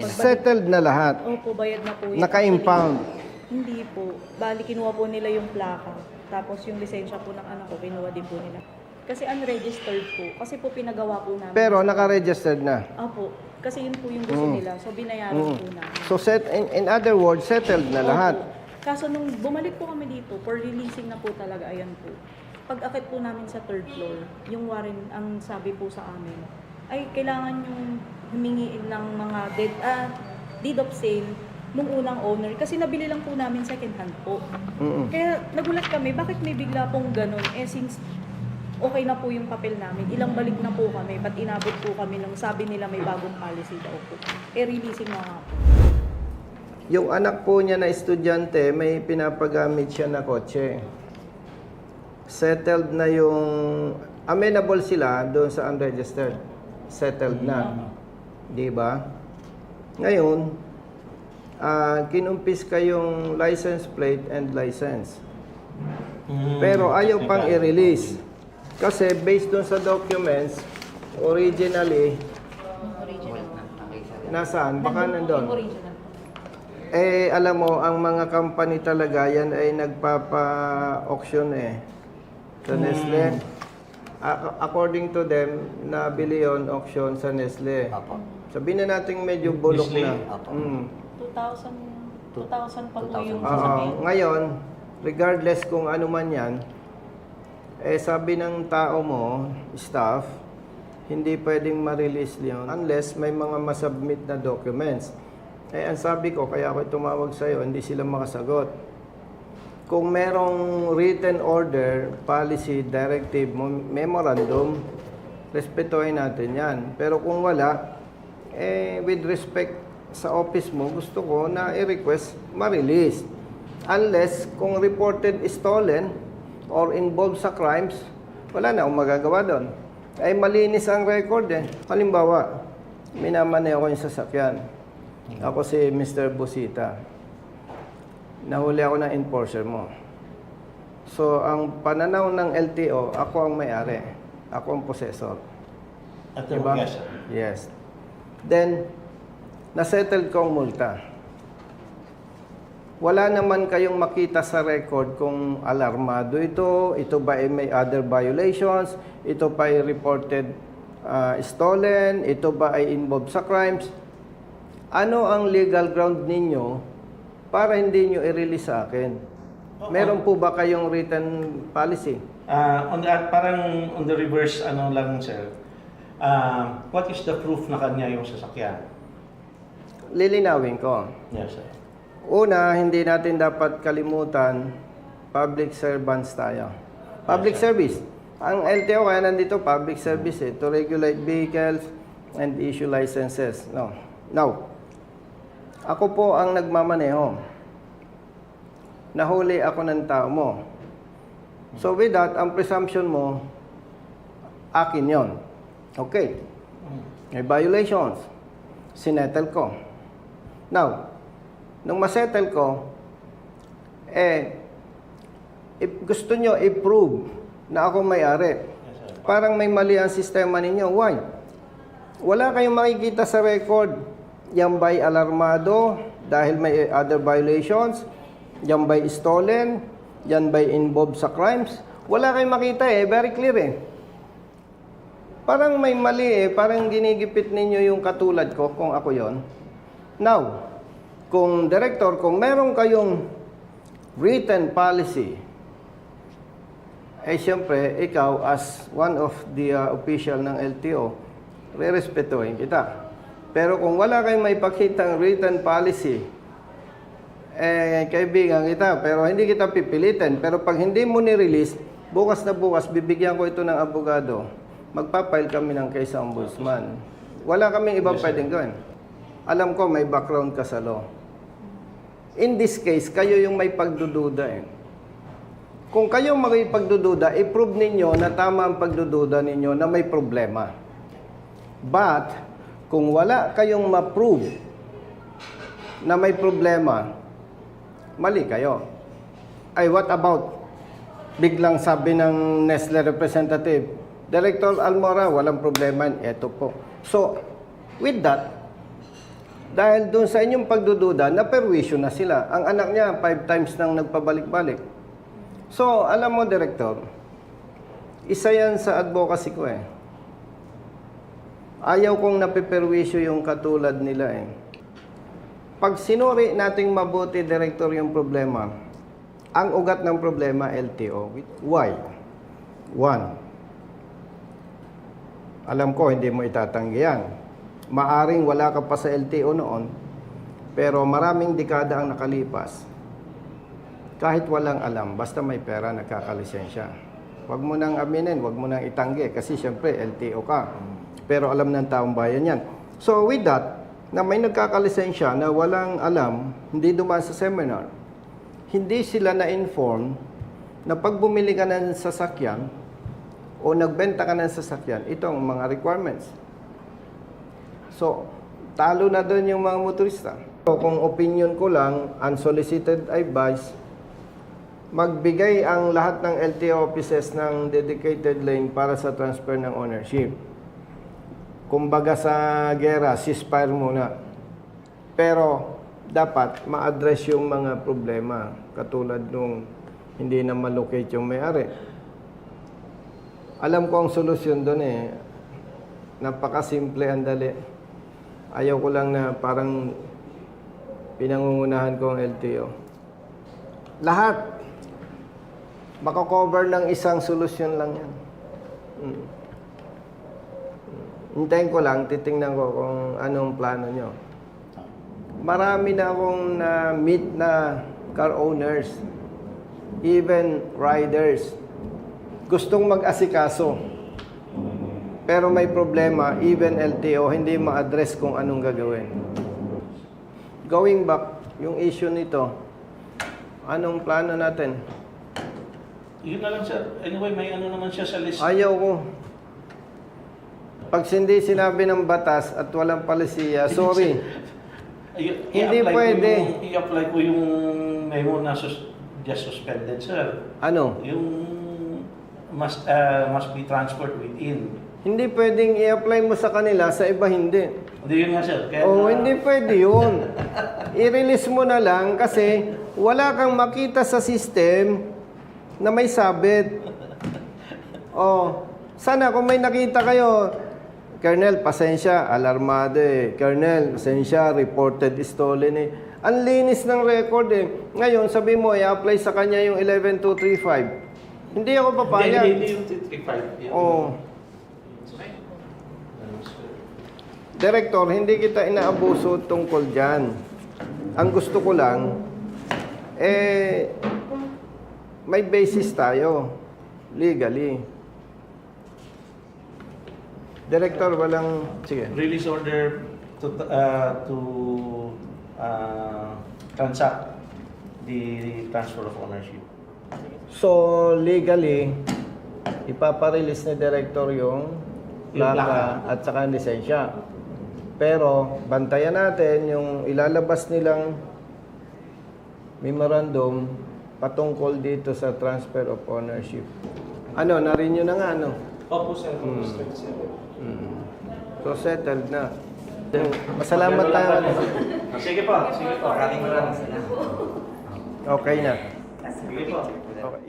Settled na lahat. Opo, bayad na po yun. Naka-impound. Hindi po. Bali, kinuha po nila yung plaka. Tapos yung lisensya po ng anak ko, kinuha din po nila. Kasi unregistered po. Kasi po pinagawa po namin. Pero naka-registered na. Opo. Kasi yun po yung gusto nila. So, binayaran po namin. So in other words, settled na lahat. Opo. Kaso nung bumalik po kami dito, for releasing na po talaga, ayan po. Pag-akit po namin sa third floor, yung warrant, ang sabi po sa amin, ay kailangan yung humingi ng mga deed of sale nung unang owner. Kasi nabili lang po namin second hand po. Kaya nagulat kami, bakit may bigla pong ganun? Eh since okay na po yung papel namin, ilang balik na po kami, ba't inabot po kami nung sabi nila may bagong policy daw po. Eh releasing na nga po. Yung anak po niya na estudyante, may pinapagamit siya na kotse. Settled na yung... Amenable sila doon sa unregistered. Settled na. Di ba? Ngayon, kinumpis kayong license plate and license. Pero ayaw pang i-release. Kasi based doon sa documents, originally, nasaan? Baka nandun. Eh, alam mo, ang mga company talaga, yan ay nagpapa-auction sa Nestle. According to them, nabili yon auction sa Nestle. Sabihin na natin medyo bulok na. 2,000 pa po yung sasakyan. Ngayon, regardless kung ano man yan, eh sabi ng tao mo, staff, hindi pwedeng ma-release yun unless may mga masubmit na documents. Eh, ang sabi ko, kaya ako tumawag sa'yo, hindi sila makasagot. Kung merong written order, policy, directive, memorandum, respetuhin natin yan. Pero kung wala, eh, with respect sa office mo, gusto ko na i-request ma-release. Unless, kung reported stolen or involved sa crimes, wala na akong magagawa doon. Ay, malinis ang record Halimbawa, minamaneho ko yung sasakyan. Ako si Mr. Busita. Nahuli ako ng enforcer mo. So, ang pananaw ng LTO, ako ang may-ari. Ako ang possessor. At Diba? Yes. Then, nasettled ko ang multa. Wala naman kayong makita sa record kung alarmado ito ba ay may other violations, ito pa ay reported stolen, ito ba ay involved sa crimes. Ano ang legal ground ninyo para hindi nyo i-release sa akin? Meron po ba kayong written policy? Parang on the reverse, lang sir. What is the proof na kanya yung sasakyan? Lilinawin ko. Yes, sir. Una, hindi natin dapat kalimutan, public servants tayo. Public service. Ang LTO kaya nandito, public service to regulate vehicles and issue licenses. No. Now, ako po ang nagmamaneho. Nahuli ako ng tao mo. So with that, ang presumption mo, akin yon. Okay. May violations. Sinettle ko. Now, nung masettle ko, if gusto nyo i-prove na ako may-ari, parang may mali ang sistema ninyo. Why? Wala kayong makikita sa record. Yan ba'y alarmado dahil may other violations? Yan ba'y stolen? Yan ba'y involved sa crimes? Wala kayong makita very clear Parang may mali parang ginigipit ninyo yung katulad ko kung ako yon. Now, kung director, kung meron kayong written policy, siyempre, ikaw as one of the official ng LTO, re-respetuhin kita. Pero kung wala kayong may pakitang written policy, kaibigan kita, pero hindi kita pipilitin. Pero pag hindi mo ni-release, bukas na bukas, bibigyan ko ito ng abogado. Magpapile kami ng case sa ombudsman. Wala kaming ibang pwedeng gawin. Alam ko, may background ka sa law. In this case, kayo yung may pagdududa Kung kayo may pagdududa, i-prove ninyo na tama ang pagdududa ninyo na may problema. But, kung wala kayong ma-prove na may problema, mali kayo. Ay, what about? Biglang sabi ng Nestle representative, Director Almora, walang problema. Ito po. So, with that, Dahil doon sa inyong pagdududa, naperwisyo na sila. Ang anak niya, 5 times nang nagpabalik-balik. So, alam mo, Director, isa yan sa advocacy ko eh. Ayaw kong napiperwisyo yung katulad nila eh. Pag sinuri nating mabuti, Director, yung problema, ang ugat ng problema, LTO. Why? One, alam ko, hindi mo itatanggi yan. Maaring wala ka pa sa LTO noon, pero maraming dekada ang nakalipas. Kahit walang alam, basta may pera, nagkakalisensya. Huwag mo nang aminin, huwag mo nang itanggi, kasi syempre, LTO ka. Pero alam ng taong bayan yan. So with that, na may nagkakalisensya na walang alam, hindi dumaan sa seminar, hindi sila na-inform na pag bumili ka ng sasakyan o nagbenta ka ng sasakyan, ito ang mga requirements. So, talo na doon yung mga motorista. So, kung opinion ko lang, unsolicited advice, magbigay ang lahat ng LTO offices ng dedicated lane para sa transfer ng ownership. Kumbaga sa gera, ceasefire muna. Pero, dapat ma-address yung mga problema. Katulad nung hindi na malocate yung may-ari. Alam ko ang solusyon doon eh. Napakasimple, ang dali. Ayaw ko lang na parang pinangungunahan ko ang LTO. Lahat. Makakover ng isang solusyon lang yan. Hintayin ko lang, titingnan ko kung anong plano nyo. Marami na akong na-meet na car owners, even riders. Gustong mag-asikaso. Pero may problema, even LTO, hindi ma-address kung anong gagawin. Going back, yung issue nito, anong plano natin? Yun na lang, sir. Anyway, may ano naman siya sa list. Ayaw ko. Pag hindi sinabi ng batas at walang palisiya, sorry. Hindi pwede. I-apply ko yung memo na just suspended, sir. Ano? Yung must be transferred within. Hindi pwedeng i-apply mo sa kanila, sa iba hindi. Hindi yun nga, sir. Kaya Hindi pwede yun. I-release mo na lang kasi wala kang makita sa system na may sabit. Sana kung may nakita kayo, Colonel, pasensya, alarmado eh. Colonel, pasensya, reported stolen eh. Ang linis ng record eh. Ngayon, sabi mo, i-apply sa kanya yung 11235. Hindi ako papayag. Hindi yung 235. Director, hindi kita inaabuso tungkol dyan. Ang gusto ko lang, may basis tayo, legally. Director, walang... Sige. Release order to transact the transfer of ownership. So, legally, ipaparelease ni Director yung plaka at saka ang lisensya. Pero, bantayan natin yung ilalabas nilang memorandum patungkol dito sa transfer of ownership. Ano, na-renew na nga, ano? Opo, sir. So, settled na. Masalamat tayo. Sige po. Sige po. Maraming salamat. Okay na. Sige po. Okay.